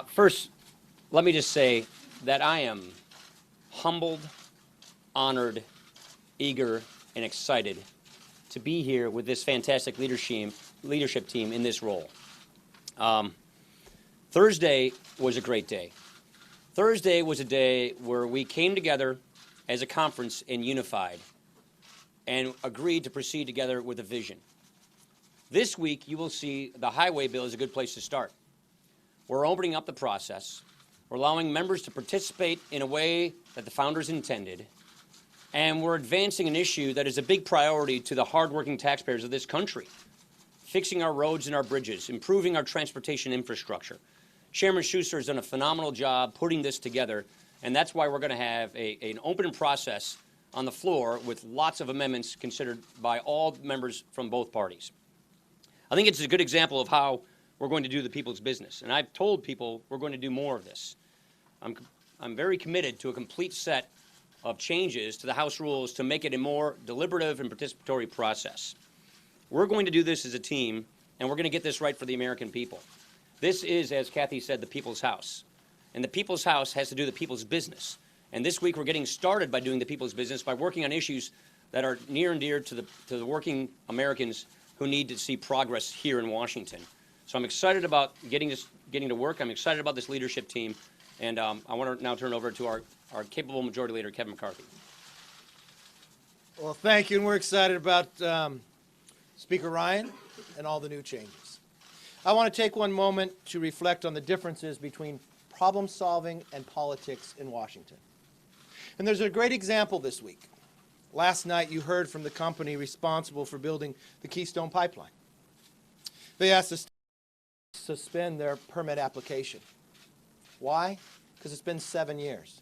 First, let me just say that I am humbled, honored, eager, and excited to be here with this fantastic leadership team in this role. Thursday was a great day. Thursday was a day where we came together as a conference and unified and agreed to proceed together with a vision. This week, you will see the highway bill is a good place to start. We're opening up the process. We're allowing members to participate in a way that the founders intended. And we're advancing an issue that is a big priority to the hardworking taxpayers of this country. Fixing our roads and our bridges, improving our transportation infrastructure. Chairman Schuster has done a phenomenal job putting this together, and that's why we're going to have an open process on the floor with lots of amendments considered by all members from both parties. I think it's a good example of how we're going to do the people's business, and I've told people we're going to do more of this. I'm very committed to a complete set of changes to the House rules to make it a more deliberative and participatory process. We're going to do this as a team, and we're going to get this right for the American people. This is, as Kathy said, the people's house. And the people's house has to do the people's business. And this week we're getting started by doing the people's business by working on issues that are near and dear to the working Americans who need to see progress here in Washington. So I'm excited about getting to work. I'm excited about this leadership team. And I want to now turn over to our capable Majority Leader, Kevin McCarthy. Well, thank you. And we're excited about Speaker Ryan and all the new changes. I want to take one moment to reflect on the differences between problem solving and politics in Washington. And there's a great example this week. Last night you heard from the company responsible for building the Keystone Pipeline. They asked us to suspend their permit application. Why? Because it's been 7 years.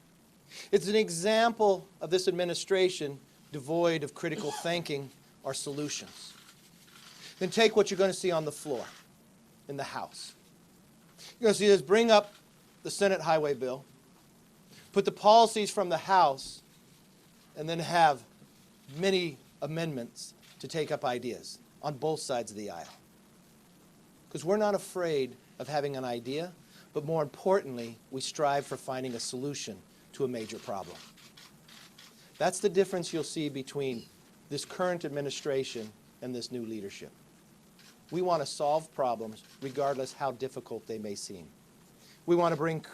It's an example of this administration devoid of critical thinking or solutions. Then take what you're going to see on the floor in the House. You're going to see us bring up the Senate highway bill, put the policies from the House, and then have many amendments to take up ideas on both sides of the aisle. Because we're not afraid of having an idea, but more importantly, we strive for finding a solution to a major problem. That's the difference you'll see between this current administration and this new leadership. We want to solve problems regardless how difficult they may seem. We want to bring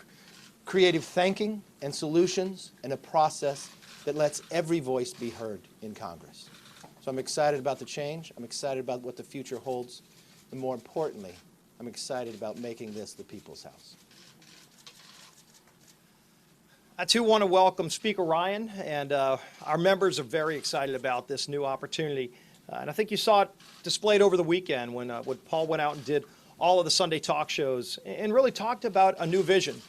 creative thinking and solutions and a process that lets every voice be heard in Congress. So I'm excited about the change. I'm excited about what the future holds. And more importantly, I'm excited about making this the people's house. I too want to welcome Speaker Ryan, and our members are very excited about this new opportunity. And I think you saw it displayed over the weekend when Paul went out and did all of the Sunday talk shows and really talked about a new vision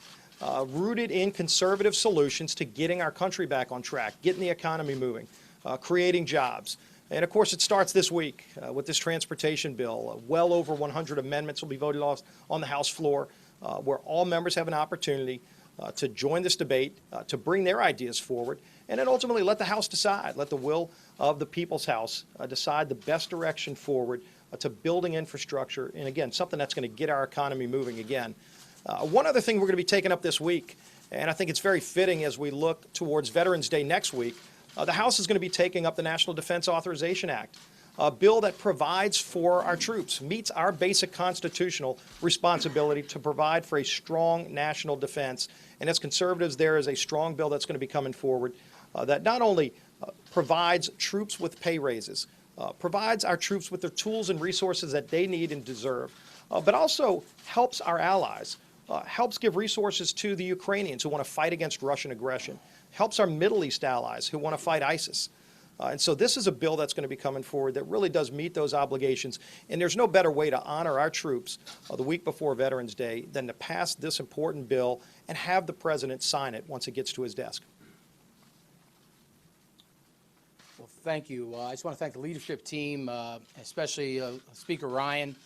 rooted in conservative solutions to getting our country back on track, getting the economy moving, creating jobs. And of course, it starts this week with this transportation bill. Well over 100 amendments will be voted on the House floor, where all members have an opportunity to join this debate, to bring their ideas forward, and then ultimately let the House decide, let the will of the people's House decide the best direction forward to building infrastructure, and again, something that's going to get our economy moving again. One other thing we're going to be taking up this week, and I think it's very fitting as we look towards Veterans Day next week, the House is going to be taking up the National Defense Authorization Act, a bill that provides for our troops, meets our basic constitutional responsibility to provide for a strong national defense. And as conservatives, there is a strong bill that's going to be coming forward that not only provides troops with pay raises, provides our troops with the tools and resources that they need and deserve, but also helps our allies, helps give resources to the Ukrainians who want to fight against Russian aggression, helps our Middle East allies who want to fight ISIS. And so this is a bill that's going to be coming forward that really does meet those obligations. And there's no better way to honor our troops the week before Veterans Day than to pass this important bill and have the president sign it once it gets to his desk. Well, thank you. I just want to thank the leadership team, especially Speaker Ryan,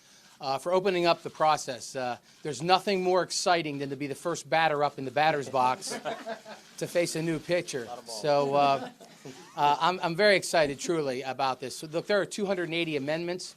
for opening up the process. There's nothing more exciting than to be the first batter up in the batter's box to face a new pitcher. So I'm very excited, truly, about this. So, look, there are 280 amendments.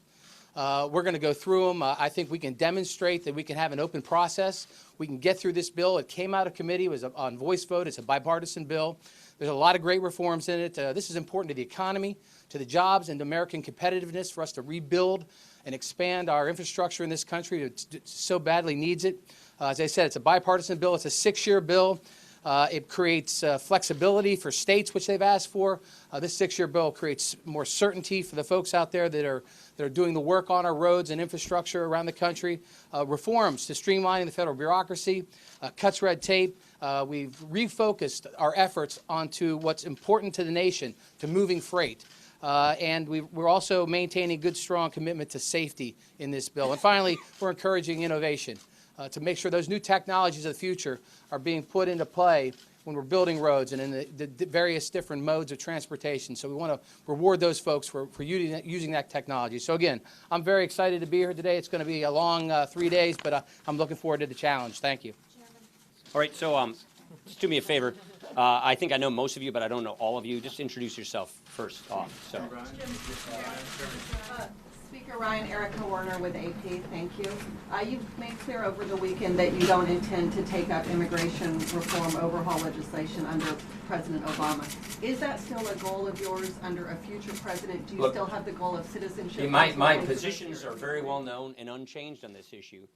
We're going to go through them. I think we can demonstrate that we can have an open process. We can get through this bill. It came out of committee. It was on voice vote. It's a bipartisan bill. There's a lot of great reforms in it. This is important to the economy, to the jobs, and to American competitiveness for us to rebuild and expand our infrastructure in this country. It so badly needs it. As I said, it's a bipartisan bill. It's a 6-year bill. It creates flexibility for states, which they've asked for. This 6-year bill creates more certainty for the folks out there that are doing the work on our roads and infrastructure around the country. Reforms to streamlining the federal bureaucracy, cuts red tape. We've refocused our efforts onto what's important to the nation, to moving freight. And we're also maintaining good, strong commitment to safety in this bill. And finally, we're encouraging innovation to make sure those new technologies of the future are being put into play when we're building roads and in the various different modes of transportation. So we want to reward those folks for using that technology. So again, I'm very excited to be here today. It's going to be a long 3 days, but I'm looking forward to the challenge. Thank you. All right, so just do me a favor. I think I know most of you, but I don't know all of you. Just introduce yourself first off. So. Speaker Ryan, Erica Warner with AP, thank you. You've made clear over the weekend that you don't intend to take up immigration reform overhaul legislation under President Obama. Is that still a goal of yours under a future president? Do you still have the goal of citizenship? My positions are very well known and unchanged on this issue.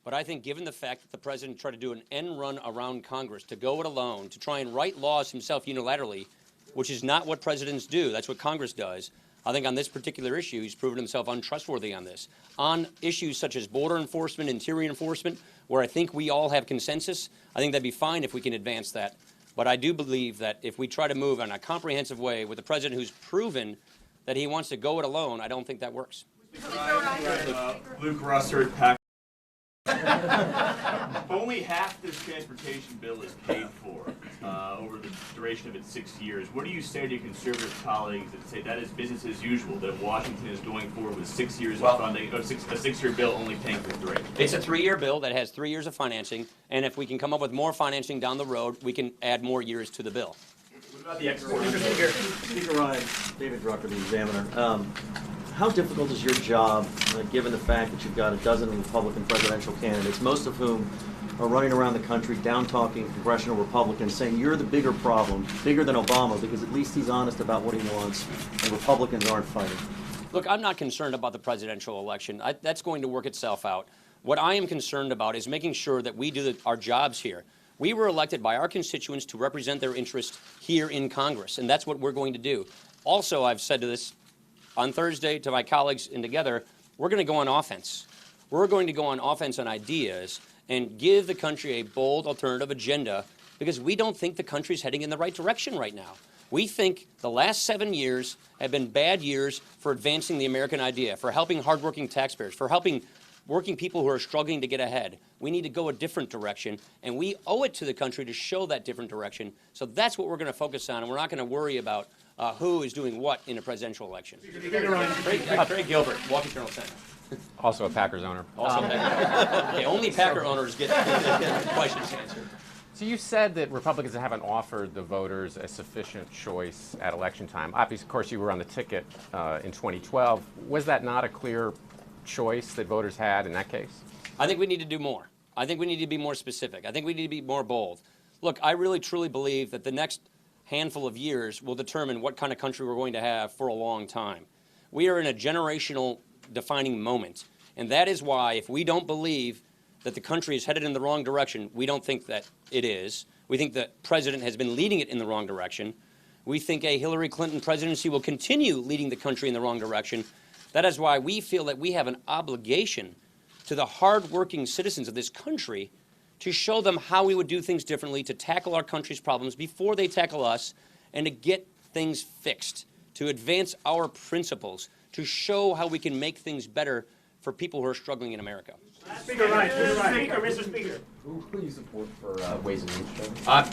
But I think given the fact that the president tried to do an end run around Congress, to go it alone, to try and write laws himself unilaterally, which is not what presidents do, that's what Congress does, I think on this particular issue, he's proven himself untrustworthy on this. On issues such as border enforcement, interior enforcement, where I think we all have consensus, I think that'd be fine if we can advance that. But I do believe that if we try to move in a comprehensive way with a president who's proven that he wants to go it alone, I don't think that works. Luke Russert, Pack. Only half this transportation bill is paid for over the duration of its 6 years. What do you say to your conservative colleagues that say that is business as usual, that Washington is going forward with 6 years of funding, or a 6-year bill only paying for 3? It's a 3-year bill that has 3 years of financing, and if we can come up with more financing down the road, we can add more years to the bill. What about the export? Speaker Ryan, David Drucker, the Examiner. How difficult is your job, given the fact that you've got a dozen Republican presidential candidates, most of whom are running around the country down-talking congressional Republicans, saying you're the bigger problem, bigger than Obama, because at least he's honest about what he wants, and Republicans aren't fighting? Look, I'm not concerned about the presidential election. That's going to work itself out. What I am concerned about is making sure that we do our jobs here. We were elected by our constituents to represent their interests here in Congress, and that's what we're going to do. Also, I've said to this on Thursday to my colleagues and together, we're going to go on offense. We're going to go on offense on ideas and give the country a bold alternative agenda because we don't think the country's heading in the right direction right now. We think the last 7 years have been bad years for advancing the American idea, for helping hardworking taxpayers, for helping working people who are struggling to get ahead. We need to go a different direction, and we owe it to the country to show that different direction. So that's what we're going to focus on, and we're not going to worry about who is doing what in a presidential election. Craig Gilbert, Walking Journal Senate. Also a Packers owner. Also okay, only Packer owners get questions answered. So you said that Republicans haven't offered the voters a sufficient choice at election time. Obviously, of course, you were on the ticket in 2012. Was that not a clear choice that voters had in that case? I think we need to do more. I think we need to be more specific. I think we need to be more bold. Look, I really truly believe that the next handful of years will determine what kind of country we're going to have for a long time. We are in a generational defining moment, and that is why if we don't believe that the country is headed in the wrong direction, we don't think that it is. We think the president has been leading it in the wrong direction. We think a Hillary Clinton presidency will continue leading the country in the wrong direction. That is why we feel that we have an obligation to the hardworking citizens of this country to show them how we would do things differently, to tackle our country's problems before they tackle us, and to get things fixed, to advance our principles, to show how we can make things better for people who are struggling in America. Speaker Ryan, Mr. Speaker. Who do you support for Ways and Means?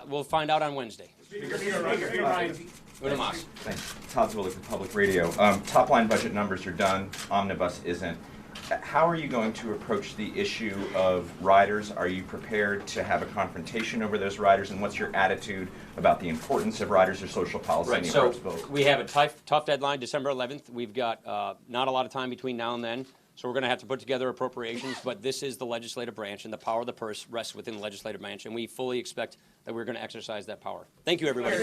We'll find out on Wednesday. Thanks. Todd Zwillig for Public Radio. Top line budget numbers are done. Omnibus isn't. how are you going to approach the issue of riders? Are you prepared to have a confrontation over those riders? And what's your attitude about the importance of riders or social policy in Right, the so approach vote? we have a tough deadline, December 11th. We've got not a lot of time between now and then, so we're going to have to put together appropriations, but this is the legislative branch, and the power of the purse rests within the legislative branch, and we fully expect that we're going to exercise that power. Thank you, everybody.